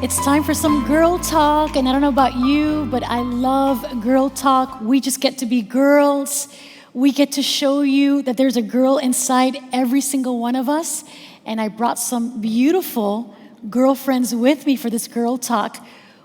It's time for some girl talk, and I don't know about you, but I love girl talk. We just get to be girls. We get to show you that there's a girl inside every single one of us, and I brought some beautiful girlfriends with me for this girl talk.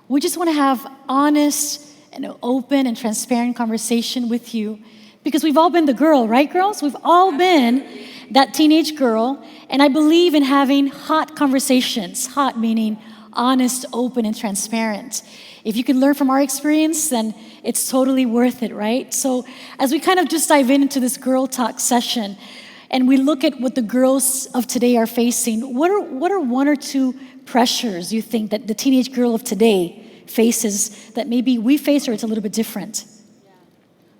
We just want to have honest and open and transparent conversation with you because we've all been the girl, right, girls? We've all been that teenage girl, and I believe in having hot conversations, hot meaning honest, open, and transparent. If you can learn from our experience, then it's totally worth it, right? So as we kind of just dive into this girl talk session, and we look at what the girls of today are facing, what are one or two pressures you think that the teenage girl of today faces that maybe we face or it's a little bit different? Yeah,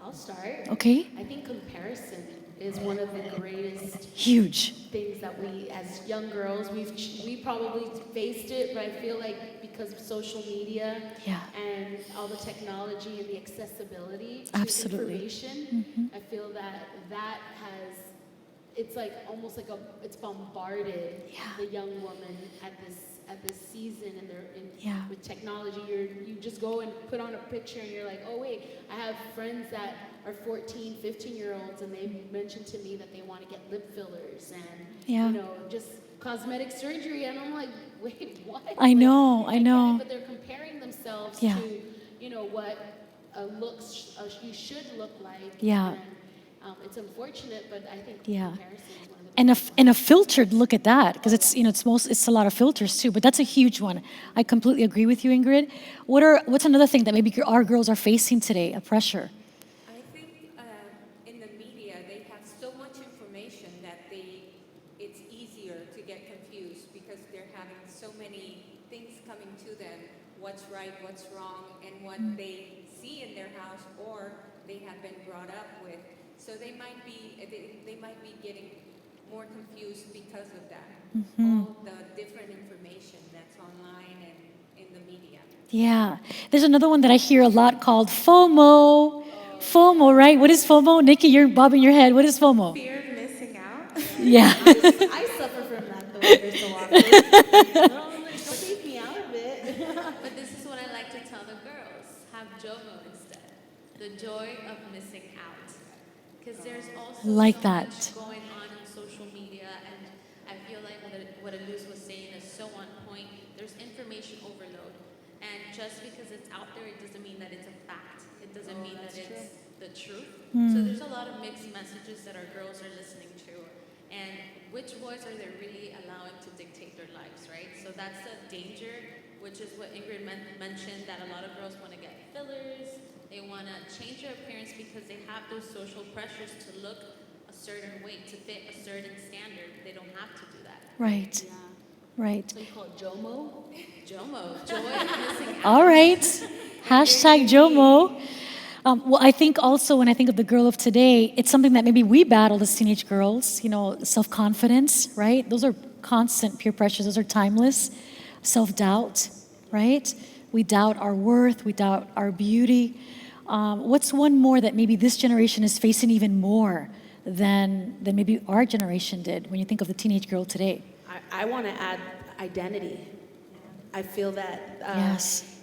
I'll start. Okay. I think comparison is one of the greatest Huge. things that we, as young girls, we probably faced it, but I feel like because of social media and all the technology and the accessibility to information, I feel that has, it's like almost like it's bombarded the young woman at this season, and with technology, you just go and put on a picture and you're like, oh wait, I have friends that are 14, 15-year-olds, and they mentioned to me that they want to get lip fillers and just cosmetic surgery, and I'm like, wait, what? I know. But they're comparing themselves to what you should look like. Yeah. And, it's unfortunate, but I think comparison is one of the And a filtered look at that, because it's a lot of filters too, but that's a huge one. I completely agree with you, Ingrid. What's another thing that maybe our girls are facing today, a pressure? I think in the media they have so much information that it's easier to get confused because they're having so many things coming to them, what's right, what's wrong, and what they see in their house or they have been brought up with. So they might be getting more confused because of that. All the different information that's online and in the media. Yeah. There's another one that I hear a lot called FOMO. FOMO, right? What is FOMO? Nikki, you're bobbing your head. What is FOMO? Fear of missing out. Yeah. I suffer from that though every so often. Don't leave me out of it. But this is what I like to tell the girls. Have JOMO instead. The joy of missing out. Because there's also like so that. much going on social media, and I feel like what Elise was saying is so on point. There's information overload. And just because it's out there, it doesn't mean that it's a fact. It doesn't mean that it's the truth. So there's a lot of mixed messages that our girls are listening to. And which voice are they really allowing to dictate their lives, right? So that's the danger, which is what Ingrid mentioned, that a lot of girls want to get fillers. They want to change their appearance because they have those social pressures to look a certain way, to fit a certain standard. They don't have to do that. Right. Yeah. Right. So you call it JOMO? JOMO, joy of missing out. All right. Hashtag JOMO. Well, I think also when I think of the girl of today, it's something that maybe we battle as teenage girls, self-confidence, right? Those are constant peer pressures. Those are timeless. Self-doubt, right? We doubt our worth. We doubt our beauty. What's one more that maybe this generation is facing even more than maybe our generation did when you think of the teenage girl today? I want to add identity. I feel that,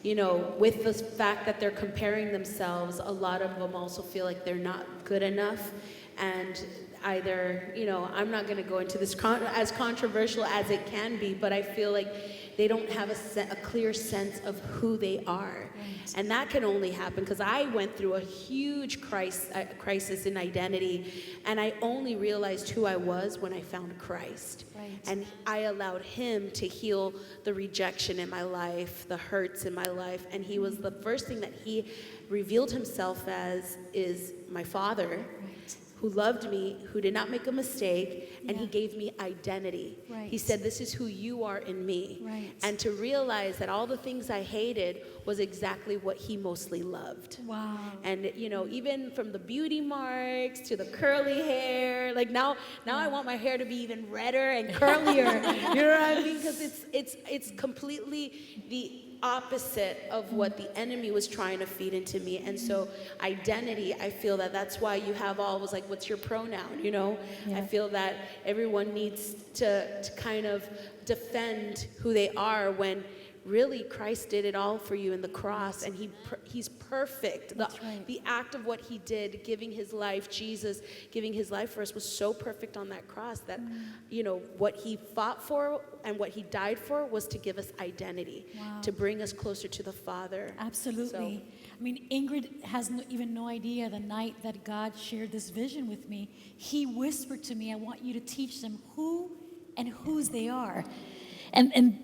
with the fact that they're comparing themselves, a lot of them also feel like they're not good enough. And either, I'm not going to go into this as controversial as it can be, but I feel like they don't have a clear sense of who they are. Right. And that can only happen because I went through a huge crisis in identity, and I only realized who I was when I found Christ. Right. And I allowed him to heal the rejection in my life, the hurts in my life, and he was the first thing that he revealed himself as is my father. Right. Who loved me, who did not make a mistake, and he gave me identity. Right. He said, this is who you are in me. Right. And to realize that all the things I hated was exactly what he mostly loved. Wow. And, even from the beauty marks to the curly hair, like now I want my hair to be even redder and curlier. You know what I mean? Because it's completely the opposite of what the enemy was trying to feed into me. And so identity, I feel that's why you have always like, what's your pronoun, Yeah. I feel that everyone needs to kind of defend who they are when really Christ did it all for you in the cross, and he's perfect. That's right. The act of what he did, giving his life, Jesus giving his life for us, was so perfect on that cross that, what he fought for and what he died for was to give us identity, to bring us closer to the Father. Absolutely. I mean, Ingrid has even no idea the night that God shared this vision with me. He whispered to me, I want you to teach them who and whose they are. And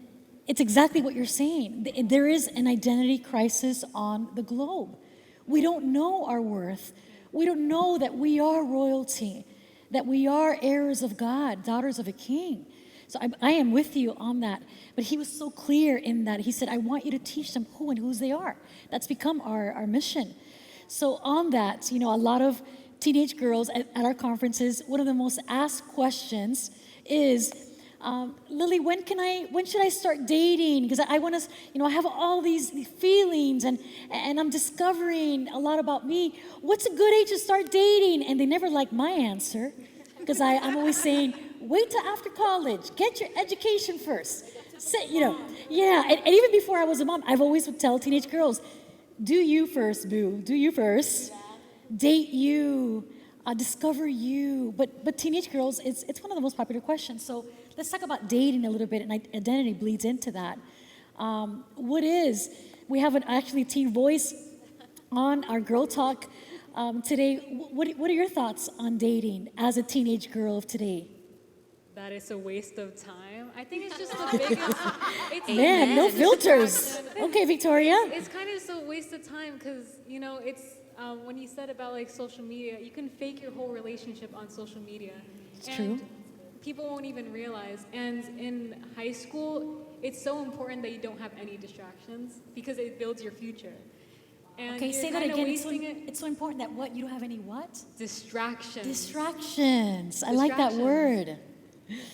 it's exactly what you're saying. There is an identity crisis on the globe. We don't know our worth. We don't know that we are royalty, that we are heirs of God, daughters of a king. So I am with you on that. But he was so clear in that. He said, I want you to teach them who and whose they are. That's become our mission. So on that, a lot of teenage girls at our conferences, one of the most asked questions is, Lily, when should I start dating? Because I want to, I have all these feelings and I'm discovering a lot about me. What's a good age to start dating? And they never like my answer, because I'm always saying, wait till after college, get your education first. And even before I was a mom, I've always would tell teenage girls, do you first, boo, do you first. Date you, discover you. But teenage girls, it's one of the most popular questions. So let's talk about dating a little bit, and identity bleeds into that. We have actually teen voice on our Girl Talk today. What are your thoughts on dating as a teenage girl of today? That it's a waste of time. I think it's just the biggest. Man, no filters. Okay, Victoria. It's kind of just a waste of time because, it's when you said about like social media, you can fake your whole relationship on social media. It's true. People won't even realize. And in high school, it's so important that you don't have any distractions because it builds your future. And okay, say that again. It. It's so important that what? You don't have any what? Distractions. Distractions. I like that word.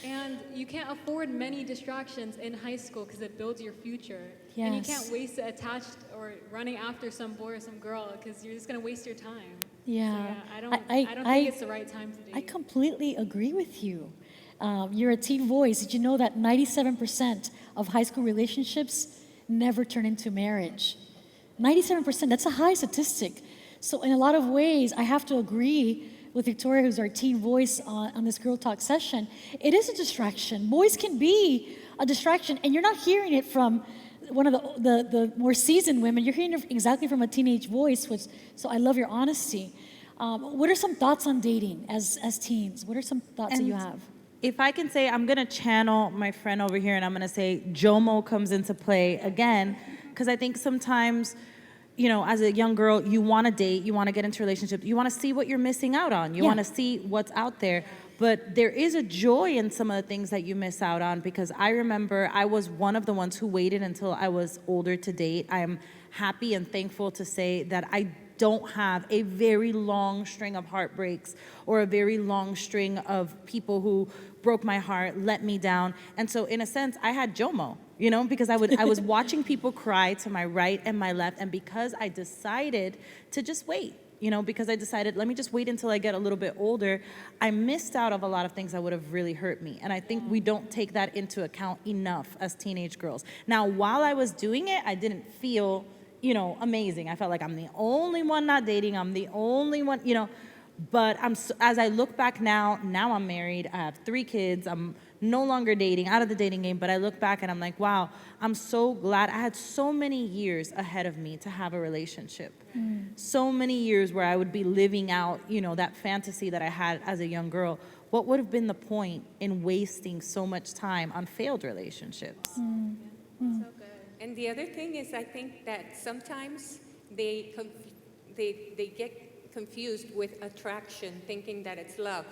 And you can't afford many distractions in high school because it builds your future. Yes. And you can't waste it attached or running after some boy or some girl because you're just going to waste your time. Yeah. So, I don't think it's the right time to date. I completely agree with you. You're a teen voice. Did you know that 97% of high school relationships never turn into marriage? 97%, that's a high statistic. So in a lot of ways, I have to agree with Victoria, who's our teen voice on this Girl Talk session. It is a distraction. Boys can be a distraction, and you're not hearing it from one of the more seasoned women. You're hearing it exactly from a teenage voice, so I love your honesty. What are some thoughts on dating as teens? What are some thoughts that you have? If I can say, I'm going to channel my friend over here, and I'm going to say JOMO comes into play again, because I think sometimes, as a young girl, you want to date, you want to get into relationships, you want to see what you're missing out on, you want to see what's out there. But there is a joy in some of the things that you miss out on, because I remember I was one of the ones who waited until I was older to date. I am happy and thankful to say that I don't have a very long string of heartbreaks or a very long string of people who broke my heart, let me down. And so in a sense, I had JOMO, because I was watching people cry to my right and my left. And because I decided to just wait, because I decided, let me just wait until I get a little bit older, I missed out of a lot of things that would have really hurt me. And I think we don't take that into account enough as teenage girls. Now, while I was doing it, I didn't feel amazing. I felt like I'm the only one not dating. I'm the only one, But as I look back now I'm married. I have 3 kids. I'm no longer dating, out of the dating game. But I look back and I'm like, wow, I'm so glad. I had so many years ahead of me to have a relationship. So many years where I would be living out, that fantasy that I had as a young girl. What would have been the point in wasting so much time on failed relationships? So good. And the other thing is, I think that sometimes they get confused with attraction, thinking that it's love.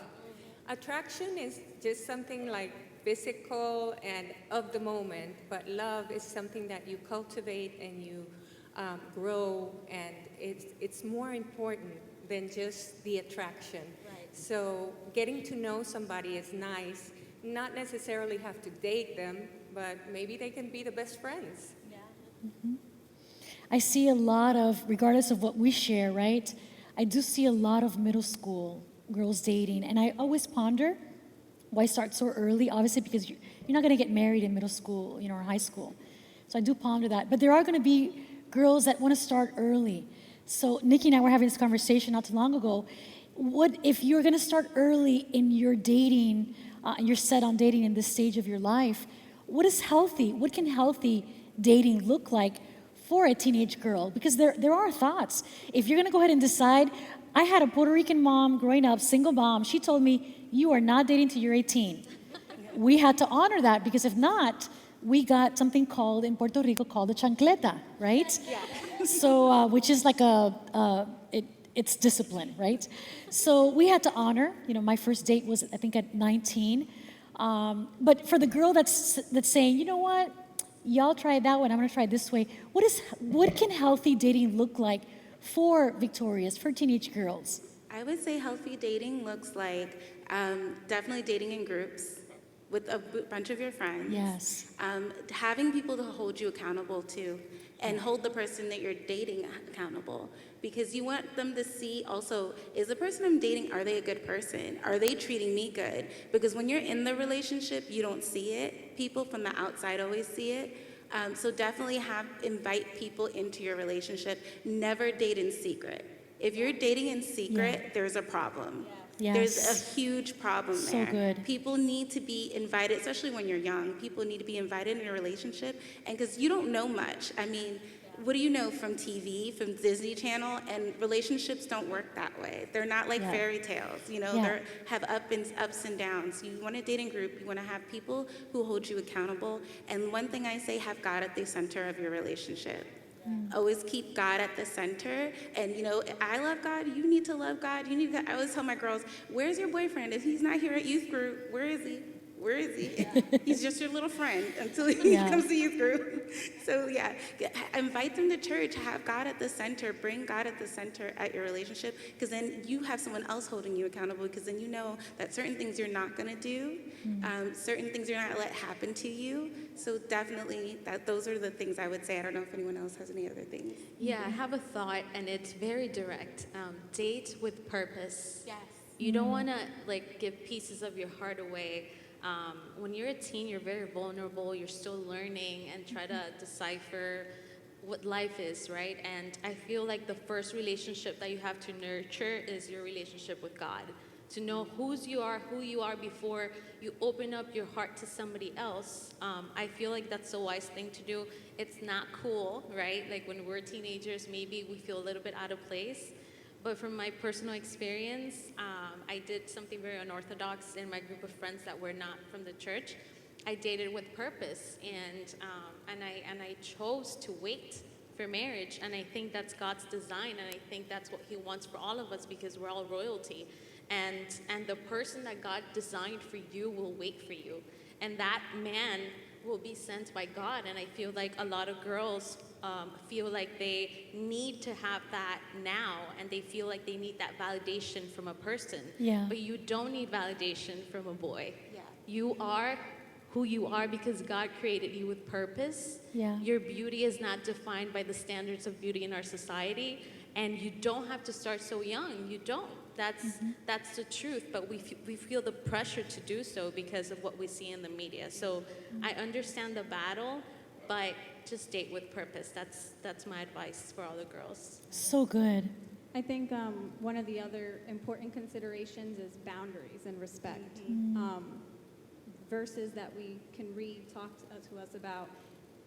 Attraction is just something like physical and of the moment, but love is something that you cultivate and you grow, and it's more important than just the attraction. Right. So getting to know somebody is nice. Not necessarily have to date them, but maybe they can be the best friends. Yeah. Mm-hmm. I see a lot of, regardless of what we share, right? I do see a lot of middle school girls dating, and I always ponder why start so early. Obviously, because you're not going to get married in middle school, or high school. So I do ponder that. But there are going to be girls that want to start early. So Nikki and I were having this conversation not too long ago. What if you're going to start early in your dating, and you're set on dating in this stage of your life? What is healthy? What can healthy dating look like for a teenage girl? Because there are thoughts. If you're going to go ahead and decide, I had a Puerto Rican mom growing up, single mom. She told me, you are not dating till you're 18. We had to honor that, because if not, we got something called in Puerto Rico called a chancleta, right? Yeah. So, which is like it's discipline, right? So we had to honor. My first date was, I think, at 19. But for the girl that's saying, you know what, y'all try that one, I'm gonna try this way. What can healthy dating look like for Victoria's, for teenage girls? I would say healthy dating looks like definitely dating in groups with a bunch of your friends. Yes. Having people to hold you accountable to, and hold the person that you're dating accountable. Because you want them to see also, is the person I'm dating, are they a good person? Are they treating me good? Because when you're in the relationship, you don't see it. People from the outside always see it. So definitely invite people into your relationship. Never date in secret. If you're dating in secret, there's a problem. Yes. There's a huge problem there. So good. People need to be invited, especially when you're young. People need to be invited in a relationship, and because you don't know much. I mean, what do you know from TV, from Disney Channel? And relationships don't work that way. They're not like fairy tales, They have ups and downs. You want a dating group, you want to have people who hold you accountable. And one thing I say, have God at the center of your relationship. Always keep God at the center. And, I love God. You need to love God. I always tell my girls, where's your boyfriend? If he's not here at youth group, where is he? Where is he? He's just your little friend until he comes to youth group. So, invite them to church. Have God at the center. Bring God at the center at your relationship, because then you have someone else holding you accountable, because then you know that certain things you're not going to do, certain things you're not going to let happen to you. So definitely, those are the things I would say. I don't know if anyone else has any other things. Yeah, I have a thought, and it's very direct. Date with purpose. Yes. You don't want to give pieces of your heart away. When you're a teen, you're very vulnerable. You're still learning and try to decipher what life is, right? And I feel like the first relationship that you have to nurture is your relationship with God. To know who you are before you open up your heart to somebody else. I feel like that's the wise thing to do. It's not cool, right? Like when we're teenagers, maybe we feel a little bit out of place. But from my personal experience, I did something very unorthodox in my group of friends that were not from the church. I dated with purpose, and I chose to wait for marriage. And I think that's God's design, and I think that's what He wants for all of us, because we're all royalty. And the person that God designed for you will wait for you, and that man will be sent by God. And I feel like a lot of girls feel like they need to have that now, and they feel like they need that validation from a person. Yeah. But you don't need validation from a boy. Yeah. You are who you are because God created you with purpose. Yeah. Your beauty is not defined by the standards of beauty in our society, and you don't have to start so young. You don't. That's the truth, but we feel the pressure to do so because of what we see in the media. So I understand the battle, but just date with purpose. That's my advice for all the girls. So good. I think one of the other important considerations is boundaries and respect. Verses that we can read talk to us about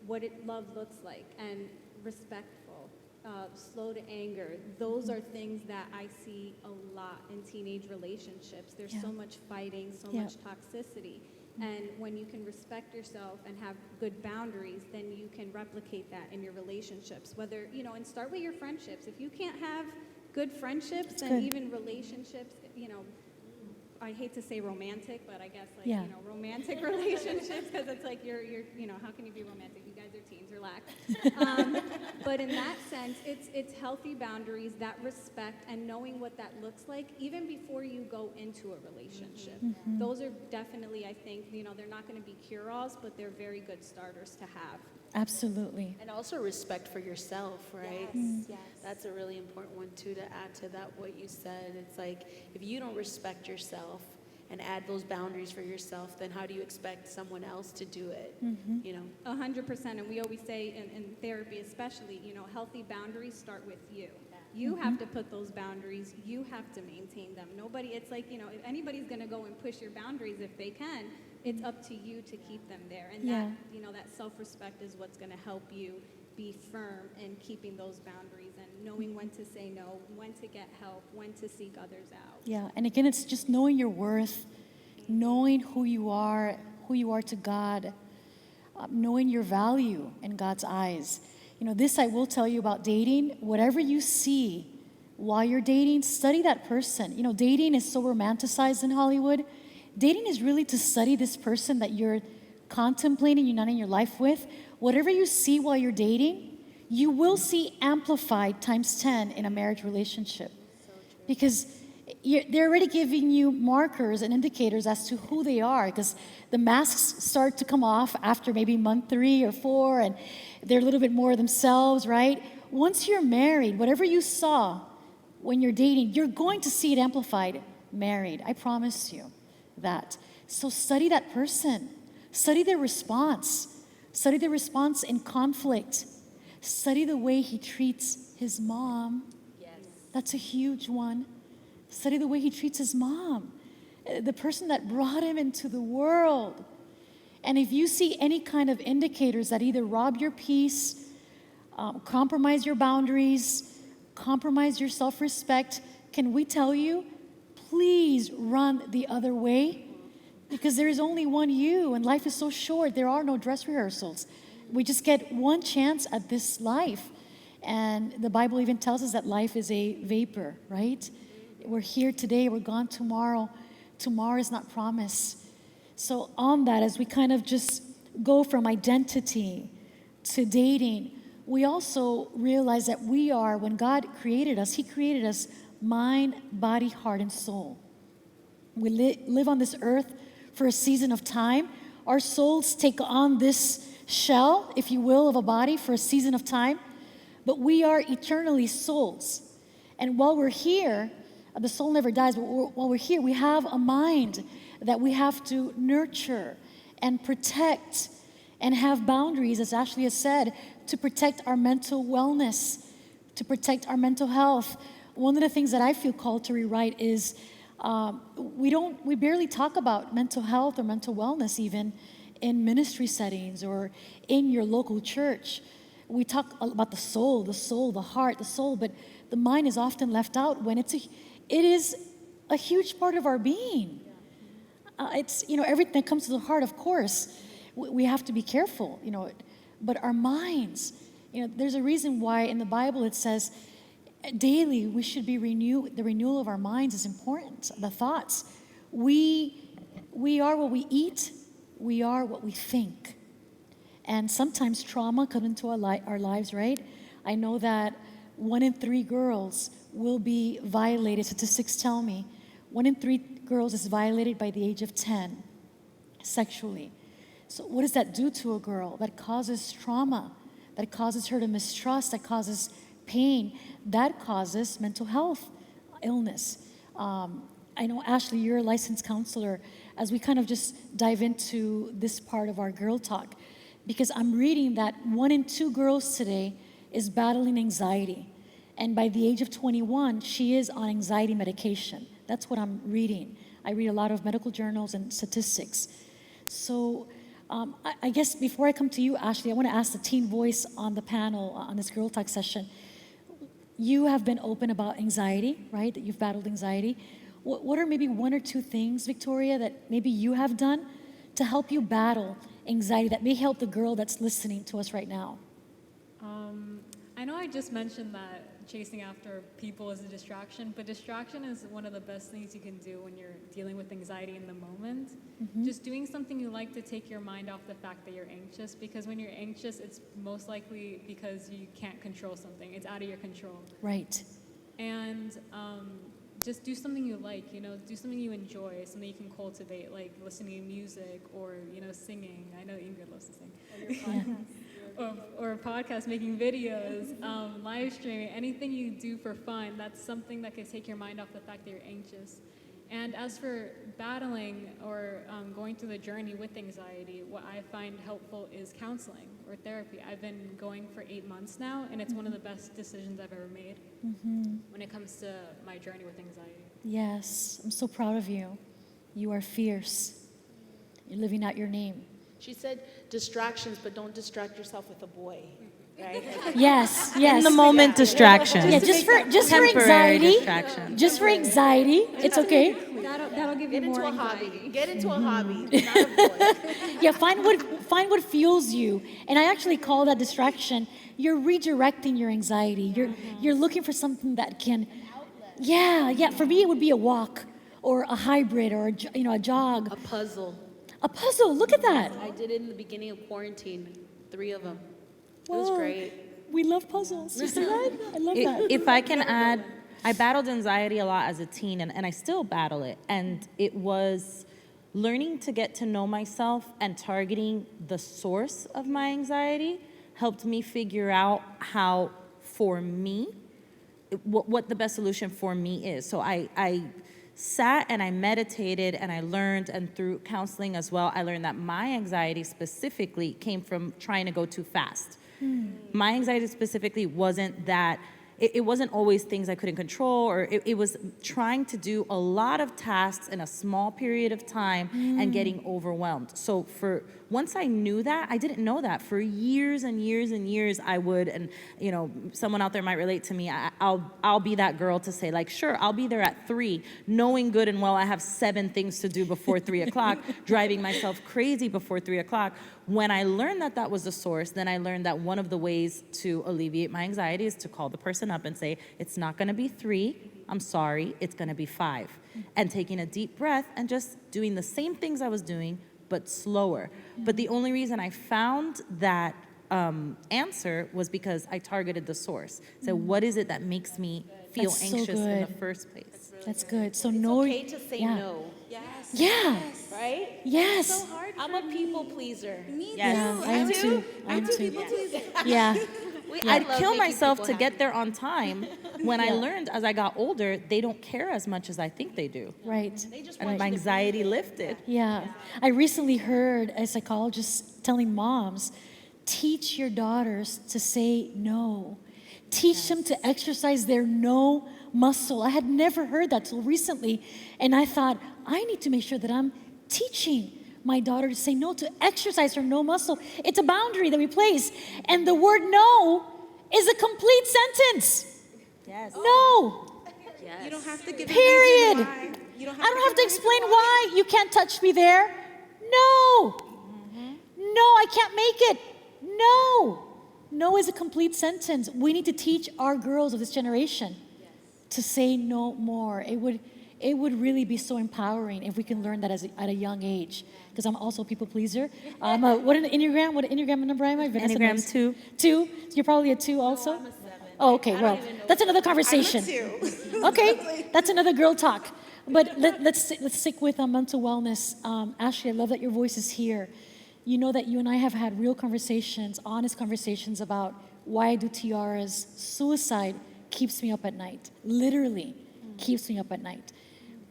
what love looks like, and respectful, slow to anger. Those are things that I see a lot in teenage relationships. There's so much fighting, so much toxicity. And when you can respect yourself and have good boundaries, then you can replicate that in your relationships. Whether, and start with your friendships. If you can't have good friendships and even relationships, I hate to say romantic, but I guess romantic relationships, because it's like you're how can you be romantic? You guys are teens, relax. But in that sense, it's healthy boundaries, that respect, and knowing what that looks like even before you go into a relationship. Those are definitely, I think, they're not going to be cure-alls, but they're very good starters to have. Absolutely. And also respect for yourself, right? Yes. That's a really important one too, to add to that what you said. It's like, if you don't respect yourself and add those boundaries for yourself, then how do you expect someone else to do it? You know? 100%, and we always say in therapy especially, healthy boundaries start with you. You have to put those boundaries, you have to maintain them. Nobody, it's like, if anybody's gonna go and push your boundaries if they can, it's up to you to keep them there. And that, that self-respect is what's gonna help you be firm in keeping those boundaries and knowing when to say no, when to get help, when to seek others out. Yeah, and again, it's just knowing your worth, knowing who you are to God, knowing your value in God's eyes. This I will tell you about dating. Whatever you see while you're dating, study that person. Dating is so romanticized in Hollywood. Dating is really to study this person that you're contemplating uniting your life with. Whatever you see while you're dating, you will see amplified times 10 in a marriage relationship. Because they're already giving you markers and indicators as to who they are, because the masks start to come off after maybe month 3 or 4, and they're a little bit more themselves, right? Once you're married, whatever you saw when you're dating, you're going to see it amplified married. I promise you that. So study that person. Study their response. Study their response in conflict. Study the way he treats his mom. Yes. That's a huge one. Study the way he treats his mom, the person that brought him into the world. And if you see any kind of indicators that either rob your peace, compromise your boundaries, compromise your self-respect, can we tell you, please run the other way? Because there is only one you, and life is so short. There are no dress rehearsals. We just get one chance at this life. And the Bible even tells us that life is a vapor, right? We're here today, we're gone tomorrow. Tomorrow is not promised. So on that, as we kind of just go from identity to dating, we also realize that we are, when God created us, He created us mind, body, heart, and soul. We live on this earth for a season of time. Our souls take on this shell, if you will, of a body for a season of time, but we are eternally souls. And while we're here, the soul never dies, but while we're here, we have a mind that we have to nurture and protect and have boundaries, as Ashley has said, to protect our mental wellness, to protect our mental health. One of the things that I feel called to rewrite is we barely talk about mental health or mental wellness even in ministry settings or in your local church. We talk about the soul, the heart, the soul, but the mind is often left out when it is a huge part of our being. It's, everything that comes to the heart, of course, we have to be careful, but our minds, there's a reason why in the Bible it says daily we should be renewed. The renewal of our minds is important. The thoughts. We are what we eat. We are what we think. And sometimes trauma comes into our lives, right? I know that 1 in 3 girls will be violated. Statistics tell me 1 in 3 girls is violated by the age of 10 sexually. So what does that do to a girl? That causes trauma. That causes her to mistrust. That causes pain. That causes mental health illness. I know, Ashley, you're a licensed counselor. As we kind of just dive into this part of our girl talk, because I'm reading that 1 in 2 girls today is battling anxiety. And by the age of 21, she is on anxiety medication. That's what I'm reading. I read a lot of medical journals and statistics. So I guess before I come to you, Ashley, I want to ask the teen voice on the panel on this Girl Talk session. You have been open about anxiety, right? That you've battled anxiety. What are maybe 1 or 2 things, Victoria, that maybe you have done to help you battle anxiety that may help the girl that's listening to us right now? I know I just mentioned that chasing after people is a distraction, but distraction is one of the best things you can do when you're dealing with anxiety in the moment. Mm-hmm. Just doing something you like to take your mind off the fact that you're anxious, because when you're anxious, it's most likely because you can't control something. It's out of your control. Right. And just do something you like, do something you enjoy, something you can cultivate, like listening to music or, singing. I know Ingrid loves to sing. Or a podcast, making videos, live streaming, anything you do for fun, that's something that can take your mind off the fact that you're anxious. And as for battling or going through the journey with anxiety, what I find helpful is counseling or therapy. I've been going for 8 months now, and it's one of the best decisions I've ever made when it comes to my journey with anxiety. Yes, I'm so proud of you. You are fierce. You're living out your name. She said distractions, but don't distract yourself with a boy, right? Yes. In the moment distraction. Yeah, just for Temporary anxiety. distraction. Just for anxiety, it's okay. That'll give you Get into more a anxiety. hobby. Get into a hobby, not a boy. Yeah, find what fuels you. And I actually call that distraction. You're redirecting your anxiety. You're looking for something that can. Yeah. For me, it would be a walk or a hybrid or a jog. A puzzle. A puzzle. Look at that. I did it in the beginning of quarantine. 3 of them. It was Whoa. great. We love puzzles. You see that? I love that. If I can add, I battled anxiety a lot as a teen, and I still battle it. And it was learning to get to know myself and targeting the source of my anxiety helped me figure out how, for me, what the best solution for me is. So I sat and I meditated and I learned, and through counseling as well, I learned that my anxiety specifically came from trying to go too fast. My anxiety specifically wasn't that, it wasn't always things I couldn't control, or it was trying to do a lot of tasks in a small period of time and getting overwhelmed. So once I knew that, I didn't know that. For years and years and years, I would, and someone out there might relate to me, I'll be that girl to say, like, sure, I'll be there at 3, knowing good and well I have 7 things to do before 3 o'clock, driving myself crazy before 3 o'clock. When I learned that was the source, then I learned that one of the ways to alleviate my anxiety is to call the person up and say, it's not gonna be 3, I'm sorry, it's gonna be 5. And taking a deep breath and just doing the same things I was doing, but slower. But the only reason I found that answer was because I targeted the source. So what is it that makes me feel That's so anxious in the good. first place? That's good. So It's know. okay to say no. Yes. Yeah. Right? Yes. So hard I'm for a people pleaser. Me Yes. too. I am too. I am too. People pleaser. Yeah. I I'd love kill making myself people to get happy. there on time. When I learned as I got older, they don't care as much as I think they do. Right. They just And want my you to anxiety lifted. Yeah. I recently heard a psychologist telling moms, teach your daughters to say no. Teach them to exercise their no muscle. I had never heard that till recently. And I thought, I need to make sure that I'm teaching my daughter to say no, to exercise her no muscle. It's a boundary that we place. And the word no is a complete sentence. Yes. No. You don't have to give Period. a reason why. You I don't have to give a explain reason why you can't touch me there. No. No, I can't make it. No. No is a complete sentence. We need to teach our girls of this generation to say no more. It would really be so empowering if we can learn that at a young age. Because I'm also a people pleaser. What Enneagram number am I? Vanessa Enneagram knows. 2. 2? So you're probably a 2 also? I'm a 7. Oh, okay. Well, that's another conversation. Okay, that's another girl talk. But let's stick with mental wellness. Ashley, I love that your voice is here. You know that you and I have had real conversations, honest conversations about why I do tiaras. Suicide keeps me up at night. Literally keeps me up at night.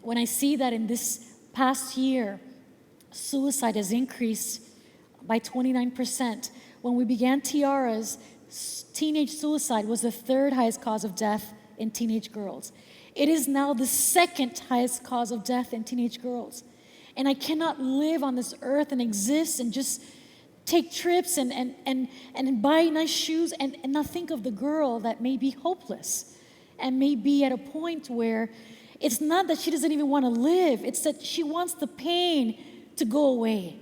When I see that in this past year, suicide has increased by 29%. When we began tiaras, teenage suicide was the 3rd highest cause of death in teenage girls. It is now the 2nd highest cause of death in teenage girls. And I cannot live on this earth and exist and just take trips and buy nice shoes and not think of the girl that may be hopeless and may be at a point where it's not that she doesn't even want to live, it's that she wants the pain to go away.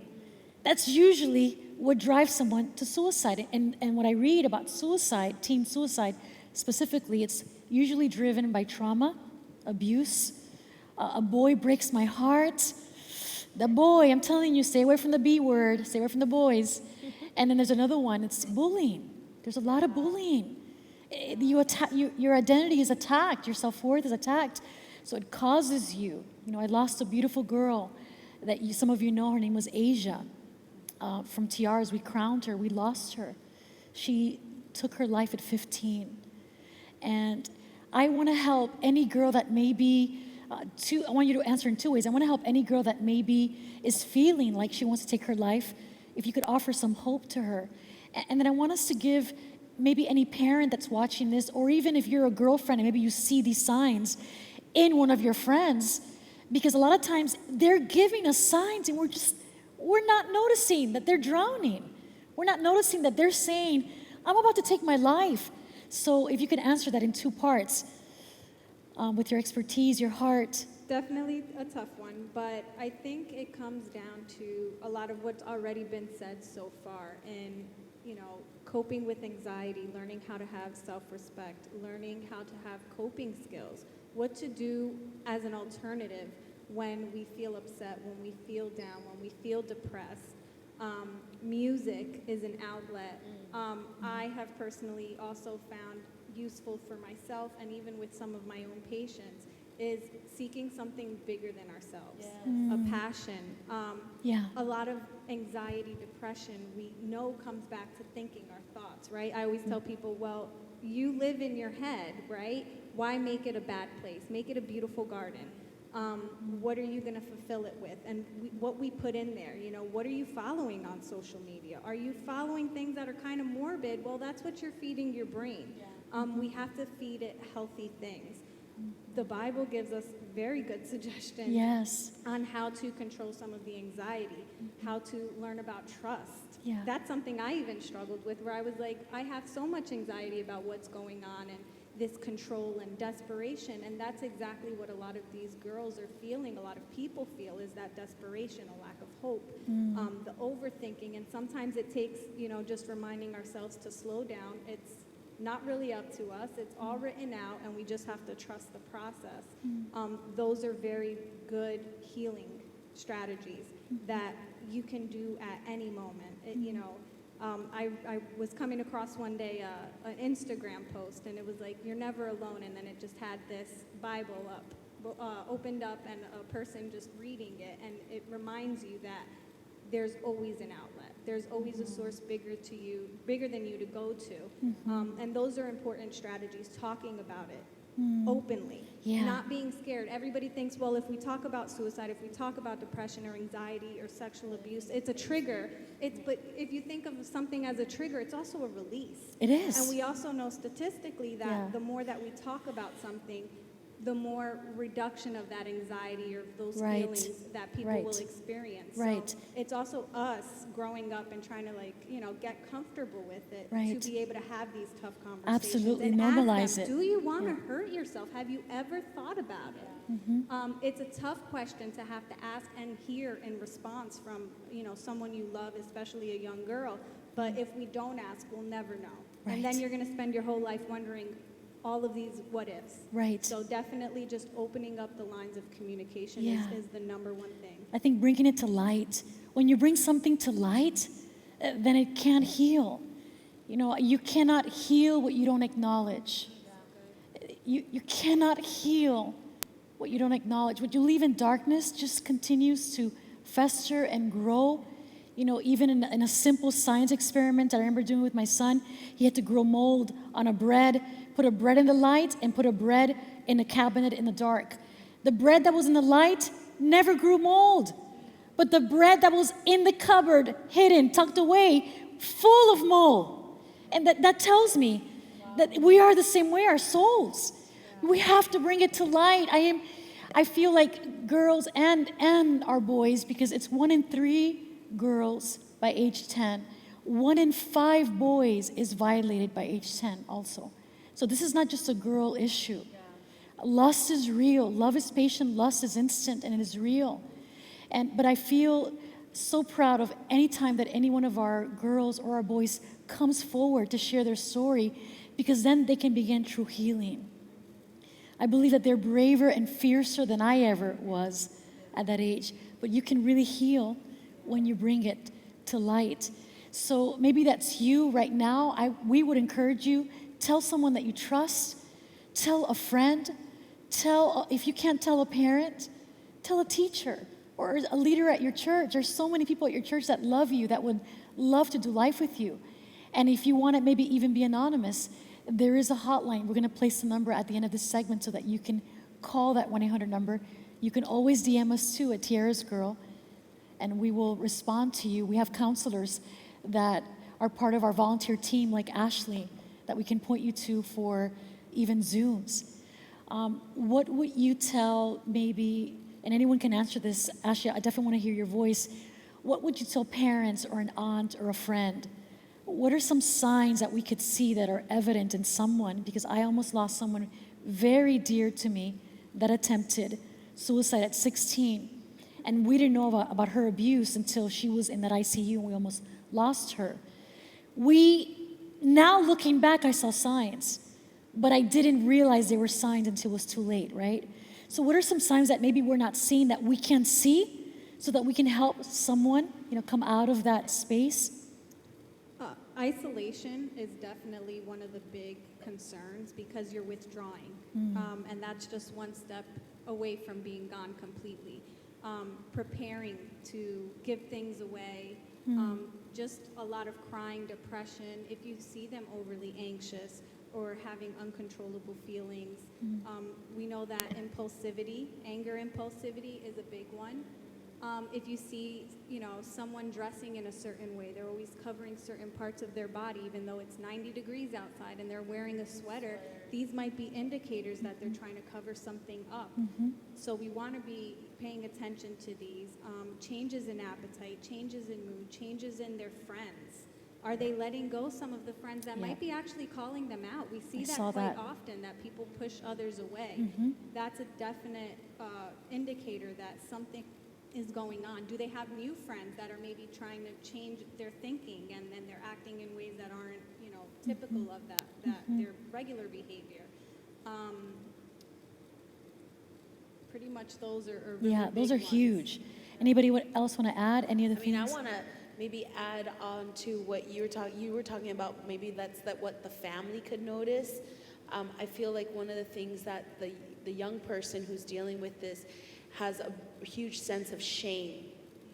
That's usually what drives someone to suicide. And when I read about suicide, teen suicide specifically, it's usually driven by trauma, abuse. A boy breaks my heart. The boy, I'm telling you, stay away from the B word, stay away from the boys. And then there's another one, it's bullying. There's a lot of bullying. Your identity is attacked, your self-worth is attacked. So it causes you. I lost a beautiful girl that some of you know, her name was Asia. From Tiaras, we crowned her, we lost her. She took her life at 15. And I want to help any girl that may be I want you to answer in two ways. I want to help any girl that maybe is feeling like she wants to take her life, if you could offer some hope to her. And then I want us to give maybe any parent that's watching this, or even if you're a girlfriend and maybe you see these signs in one of your friends, because a lot of times they're giving us signs and we're not noticing that they're drowning. We're not noticing that they're saying, I'm about to take my life. So if you could answer that in two parts, with your expertise, your heart. Definitely a tough one, but I think it comes down to a lot of what's already been said so far. And, coping with anxiety, learning how to have self-respect, learning how to have coping skills, what to do as an alternative when we feel upset, when we feel down, when we feel depressed. Music is an outlet. I have personally also found useful for myself and even with some of my own patients is seeking something bigger than ourselves, a passion. A lot of anxiety, depression, we know comes back to thinking, our thoughts, right? I always tell people, well, you live in your head, right? Why make it a bad place? Make it a beautiful garden. What are you going to fulfill it with? And what we put in there, what are you following on social media? Are you following things that are kind of morbid? Well, that's what you're feeding your brain. We have to feed it healthy things. The Bible gives us very good suggestions on how to control some of the anxiety, how to learn about trust. That's something I even struggled with, where I was like, I have so much anxiety about what's going on and this control and desperation, and that's exactly what a lot of these girls are feeling, a lot of people feel, is that desperation, a lack of hope, the overthinking, and sometimes it takes, just reminding ourselves to slow down. It's not really up to us. It's all written out, and we just have to trust the process. Those are very good healing strategies that you can do at any moment. I was coming across one day an Instagram post, and it was like, you're never alone, and then it just had this Bible opened up, and a person just reading it, and it reminds you that there's always an outlet. There's always a source bigger than you to go to. And those are important strategies, talking about it openly, not being scared. Everybody thinks, well, if we talk about suicide, if we talk about depression or anxiety or sexual abuse, it's a trigger. But if you think of something as a trigger, it's also a release. It is. And we also know statistically that the more that we talk about something, the more reduction of that anxiety or those feelings that people will experience. So it's also us growing up and trying to get comfortable with it to be able to have these tough conversations. Absolutely, and normalize ask them, it. do you want to hurt yourself? Have you ever thought about it? It's a tough question to have to ask and hear in response from someone you love, especially a young girl. But if we don't ask, we'll never know. And then you're going to spend your whole life wondering all of these what ifs. So definitely just opening up the lines of communication is the number one thing. I think bringing it to light. When you bring something to light, then it can't heal. You cannot heal what you don't acknowledge. You cannot heal what you don't acknowledge. What you leave in darkness just continues to fester and grow. Even in a simple science experiment that I remember doing with my son, he had to grow mold on a bread, put a bread in the light, and put a bread in a cabinet in the dark. The bread that was in the light never grew mold, but the bread that was in the cupboard, hidden, tucked away, full of mold. And that tells me that we are the same way, our souls. We have to bring it to light. I feel like girls and our boys, because it's 1 in 3 girls by age 10. 1 in 5 boys is violated by age 10 also. So this is not just a girl issue. Lust is real. Love is patient. Lust is instant, and it is real. But I feel so proud of any time that any one of our girls or our boys comes forward to share their story, because then they can begin true healing. I believe that they're braver and fiercer than I ever was at that age. But you can really heal when you bring it to light. So maybe that's you right now. We would encourage you, tell someone that you trust, tell a friend, if you can't tell a parent, tell a teacher or a leader at your church. There's so many people at your church that love you, that would love to do life with you. And if you want to maybe even be anonymous, there is a hotline. We're going to place the number at the end of this segment so that you can call that 1-800 number. You can always DM us too at TiarasGirl, and we will respond to you. We have counselors that are part of our volunteer team, like Ashley, that we can point you to for even Zooms. What would you tell maybe, and anyone can answer this, Ashley, I definitely want to hear your voice. What would you tell parents or an aunt or a friend? What are some signs that we could see that are evident in someone? Because I almost lost someone very dear to me that attempted suicide at 16. And we didn't know about her abuse until she was in that ICU and we almost lost her. Now looking back, I saw signs, but I didn't realize they were signs until it was too late, right? So what are some signs that maybe we're not seeing that we can see so that we can help someone, come out of that space? Isolation is definitely one of the big concerns because you're withdrawing. And that's just one step away from being gone completely. Preparing to give things away, just a lot of crying, depression. If you see them overly anxious or having uncontrollable feelings, we know that impulsivity, anger impulsivity is a big one. If you see, someone dressing in a certain way, they're always covering certain parts of their body, even though it's 90 degrees outside and they're wearing a sweater, these might be indicators that they're trying to cover something up. So we want to be paying attention to these changes in appetite, changes in mood, changes in their friends. Are they letting go some of the friends that might be actually calling them out? We see that quite often, that people push others away. That's a definite indicator that something is going on. Do they have new friends that are maybe trying to change their thinking and then they're acting in ways that aren't, typical of that their regular behavior? Pretty much those are really those are big ones. huge. Anybody else want to add any other things? I want to maybe add on to what you were talking about. Maybe that's what the family could notice. I feel like one of the things that the young person who's dealing with this has a huge sense of shame.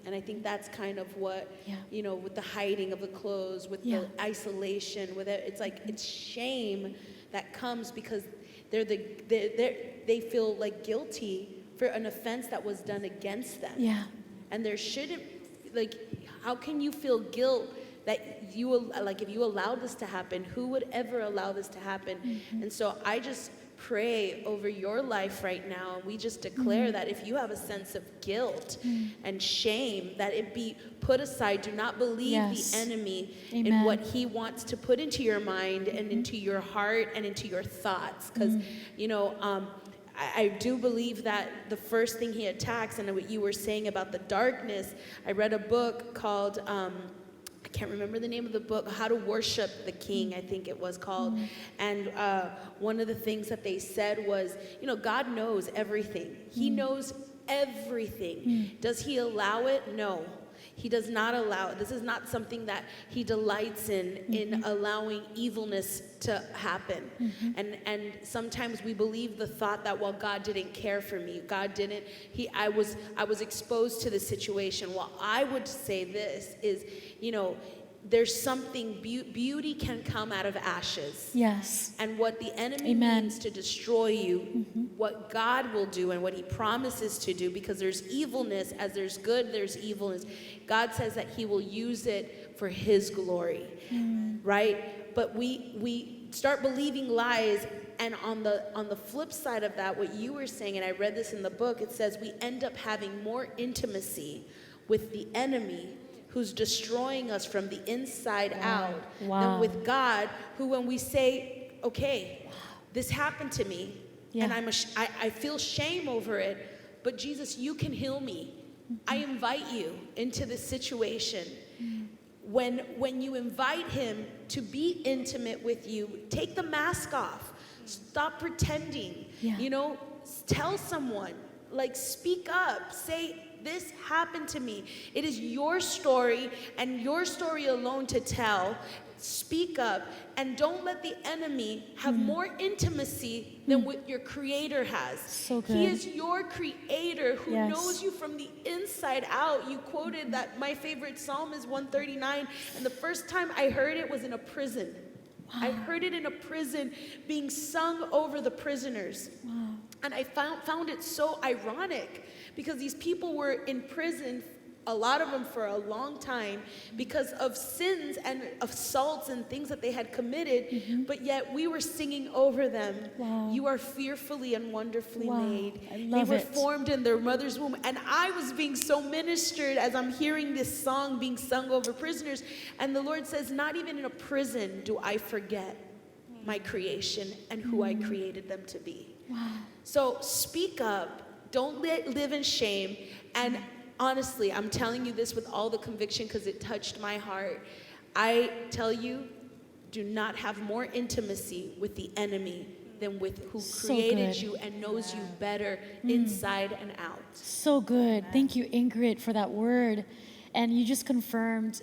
And I think that's kind of what, with the hiding of the clothes, with the isolation, with it, it's like it's shame that comes because they feel like guilty for an offense that was done against them. Yeah. And there shouldn't, how can you feel guilt that if you allowed this to happen, who would ever allow this to happen? And so I just pray over your life right now, and we just declare that if you have a sense of guilt and shame, that it be put aside. Do not believe the enemy in what he wants to put into your mind and into your heart and into your thoughts. Because, I do believe that the first thing he attacks, and what you were saying about the darkness, I read a book called, I can't remember the name of the book, How to Worship the King, I think it was called. And one of the things that they said was, God knows everything. He knows everything. Does he allow it? No. He does not allow it. This is not something that he delights in allowing evilness to happen. And sometimes we believe the thought that, well, God didn't care for me. God didn't. I was exposed to the situation. Well, I would say this is, there's something, beauty can come out of ashes. Yes. And what the enemy means to destroy you, what God will do and what he promises to do, because there's evilness, as there's good, there's evilness. God says that he will use it for his glory, right? But we start believing lies, and on the flip side of that, what you were saying, and I read this in the book, it says we end up having more intimacy with the enemy who's destroying us from the inside out than with God, who when we say, okay, this happened to me, and I feel shame over it, but Jesus, you can heal me. I invite you into this situation. When you invite him to be intimate with you, take the mask off. Stop pretending. Tell someone, speak up, say, this happened to me. It is your story and your story alone to tell. Speak up, and don't let the enemy have more intimacy than what your creator has. So good. He is your creator who knows you from the inside out. You quoted that my favorite psalm is 139, and the first time I heard it was in a prison. I heard it in a prison being sung over the prisoners. And I found it so ironic because these people were in prison, a lot of them for a long time, because of sins and assaults and things that they had committed, but yet we were singing over them. Wow. You are fearfully and wonderfully made. I love they were it. formed in their mother's womb. And I was being so ministered as I'm hearing this song being sung over prisoners. And the Lord says, not even in a prison do I forget my creation and who I created them to be. Wow. So speak up. Don't live in shame. And honestly, I'm telling you this with all the conviction because it touched my heart. I tell you, do not have more intimacy with the enemy than with who created you and knows you better inside and out. So good. Thank you, Ingrid, for that word. And you just confirmed,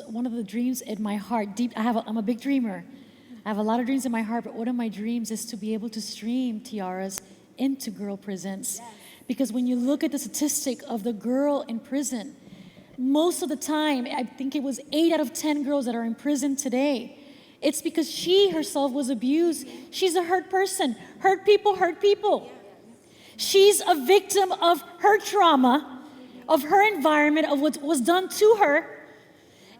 one of the dreams in my heart, I'm a big dreamer. I have a lot of dreams in my heart, but one of my dreams is to be able to stream Tiaras into girl prisons. Yes. Because when you look at the statistic of the girl in prison, most of the time, I think it was 8 out of 10 girls that are in prison today. It's because she herself was abused. She's a hurt person. Hurt people hurt people. She's a victim of her trauma, of her environment, of what was done to her.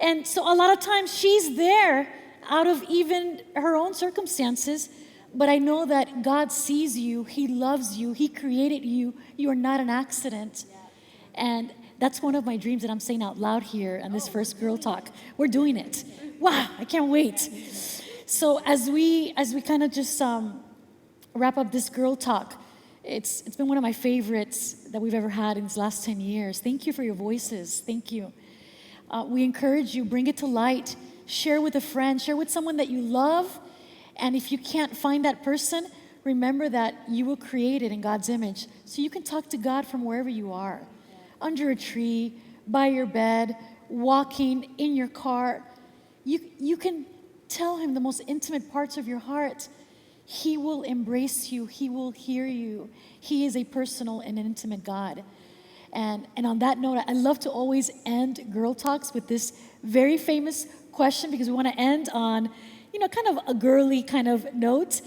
And so a lot of times she's there out of even her own circumstances. But I know that God sees you, He loves you, He created you. You are not an accident. And that's one of my dreams that I'm saying out loud here on this first Girl Talk. We're doing it. Wow, I can't wait. So as we kind of just wrap up this Girl Talk, it's been one of my favorites that we've ever had in these last 10 years. Thank you for your voices. Thank you. We encourage you, bring it to light. Share with a friend, share with someone that you love. And if you can't find that person, remember that you were created in God's image. So you can talk to God from wherever you are. Under a tree, by your bed, walking, in your car. You can tell Him the most intimate parts of your heart. He will embrace you. He will hear you. He is a personal and an intimate God. And on that note, I love to always end Girl Talks with this very famous question because we want to end on kind of a girly kind of note.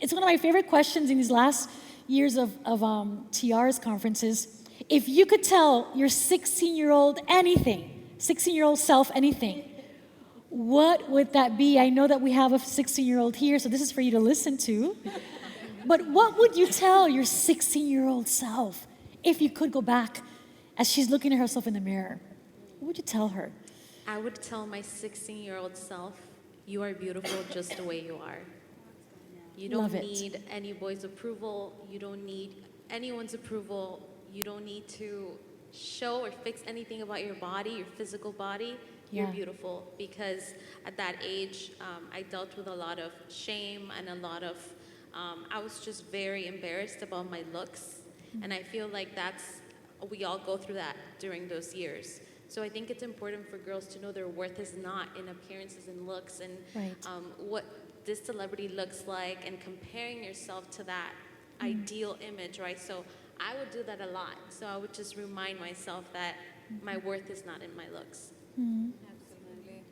It's one of my favorite questions in these last years of Tiaras conferences. If you could tell your 16-year-old self anything, what would that be? I know that we have a 16-year-old here, so this is for you to listen to. But what would you tell your 16-year-old self if you could go back as she's looking at herself in the mirror? What would you tell her? I would tell my 16-year-old self, you are beautiful just the way you are. You don't need any boy's approval. You don't need anyone's approval. You don't need to show or fix anything about your body, your physical body. You're beautiful. Because at that age, I dealt with a lot of shame and a lot of, I was just very embarrassed about my looks. And I feel like we all go through that during those years. So I think it's important for girls to know their worth is not in appearances and looks and what this celebrity looks like and comparing yourself to that ideal image, right? So I would do that a lot. So I would just remind myself that my worth is not in my looks. Absolutely.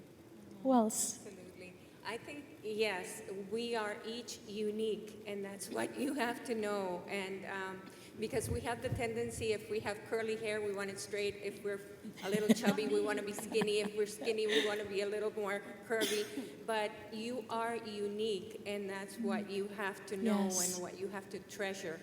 Who else? Absolutely. I think, yes, we are each unique, and that's what you have to know. And because we have the tendency, if we have curly hair, we want it straight. If we're a little chubby, we want to be skinny. If we're skinny, we want to be a little more curvy. But you are unique, and that's what you have to know and what you have to treasure.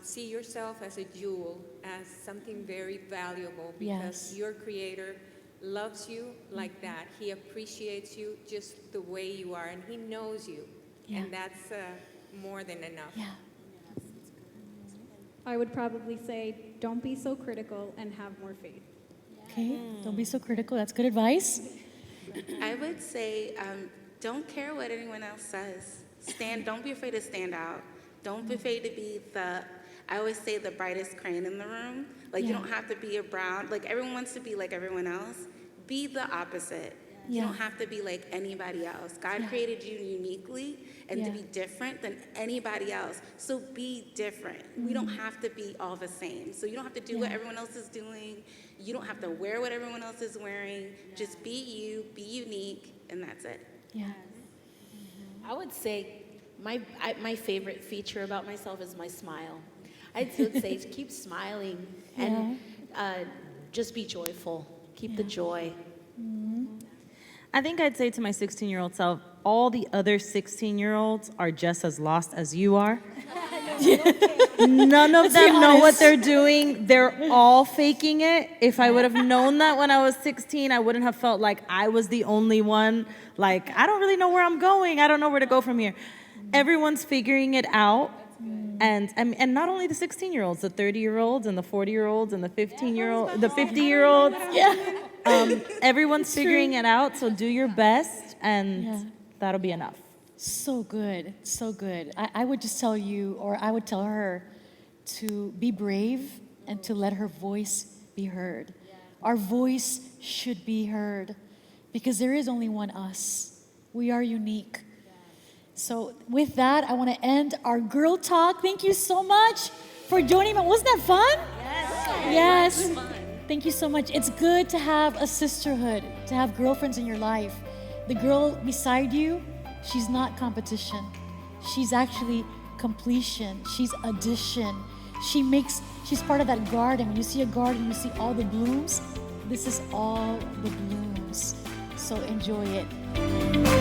See yourself as a jewel, as something very valuable, because your Creator loves you like that. He appreciates you just the way you are, and He knows you. And that's more than enough. I would probably say, don't be so critical and have more faith. Okay, don't be so critical. That's good advice. I would say, don't care what anyone else says. Don't be afraid to stand out. Don't be afraid to be I always say the brightest crayon in the room. Like, you don't have to be a brown, like everyone wants to be like everyone else. Be the opposite. You don't have to be like anybody else. God created you uniquely and to be different than anybody else. So be different. We don't have to be all the same. So you don't have to do what everyone else is doing. You don't have to wear what everyone else is wearing. Just be you, be unique, and that's it. I would say My favorite feature about myself is my smile. I'd say keep smiling and just be joyful. Keep the joy. I think I'd say to my 16-year-old self, all the other 16-year-olds are just as lost as you are. None of them know what they're doing. They're all faking it. If I would have known that when I was 16, I wouldn't have felt like I was the only one. Like, I don't really know where I'm going. I don't know where to go from here. Everyone's figuring it out. And not only the 16-year-olds, the 30-year-olds and the 40-year-olds and the 15-year-olds, the 50-year-olds. Everyone's figuring it out, so do your best, and that'll be enough. So good, so good. I would just tell you, or I would tell her to be brave and to let her voice be heard. Our voice should be heard because there is only one us. We are unique. So with that, I want to end our girl talk. Thank you so much for joining me. Wasn't that fun? Yes. Thank you so much. It's good to have a sisterhood, to have girlfriends in your life. The girl beside you, she's not competition. She's actually completion. She's addition. She's part of that garden. When you see a garden, you see all the blooms. This is all the blooms. So enjoy it.